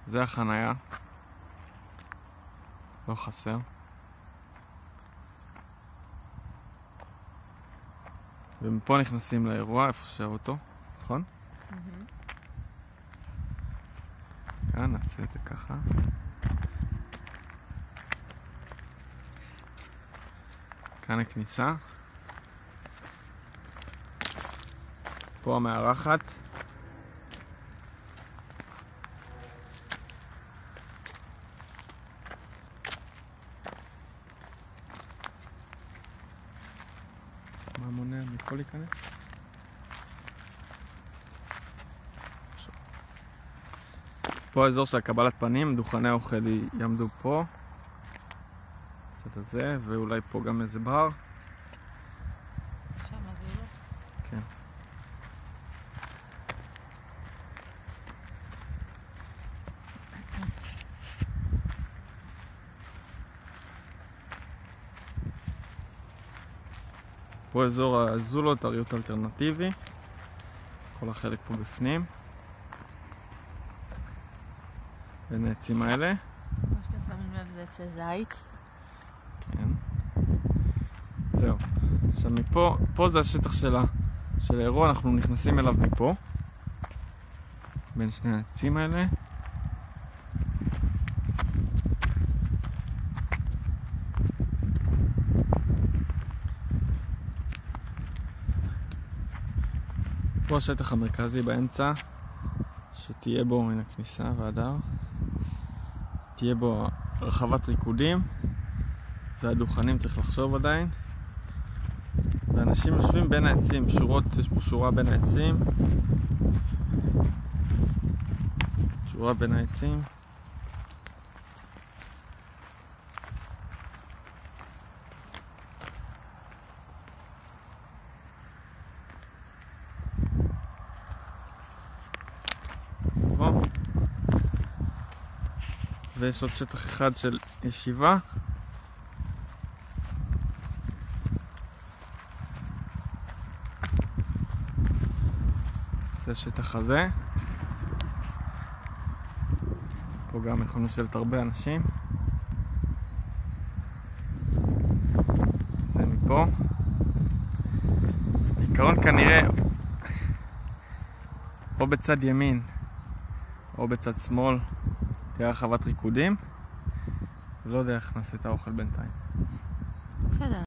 זה החנייה. לא חסר. ומפה נכנסים לאירוע, איפה שהאוטו, נכון? כאן נעשה את זה ככה. כאן הכניסה. פה המארחת. מה מונע מפה להיכנס? פה האזור של הקבלת פנים, דוכני האוכל יעמדו פה. קצת הזה, ואולי פה גם איזה בר. שם זה לא? כן. פה אזור הזולות, אריות אלטרנטיבי. כל החלק פה בפנים. בין העצים האלה. מה שאתה שמים לב זה עצי זית. כן. זהו. עכשיו מפה, פה זה השטח של האירוע, אנחנו נכנסים אליו מפה. בין שני העצים האלה. פה השטח המרכזי באמצע, שתהיה בו, הנה הכניסה והדר, תהיה בו רחבת ריקודים, והדוכנים צריך לחשוב עדיין. ואנשים יושבים בין העצים, שורות, יש פה שורה בין העצים. שורה בין העצים. ויש עוד שטח אחד של ישיבה. זה השטח הזה. פה גם יכולים לשבת הרבה אנשים. זה מפה. בעיקרון כנראה או בצד ימין או בצד שמאל תהיה רחבת ריקודים. לא יודע איך נעשה את האוכל בינתיים. בסדר.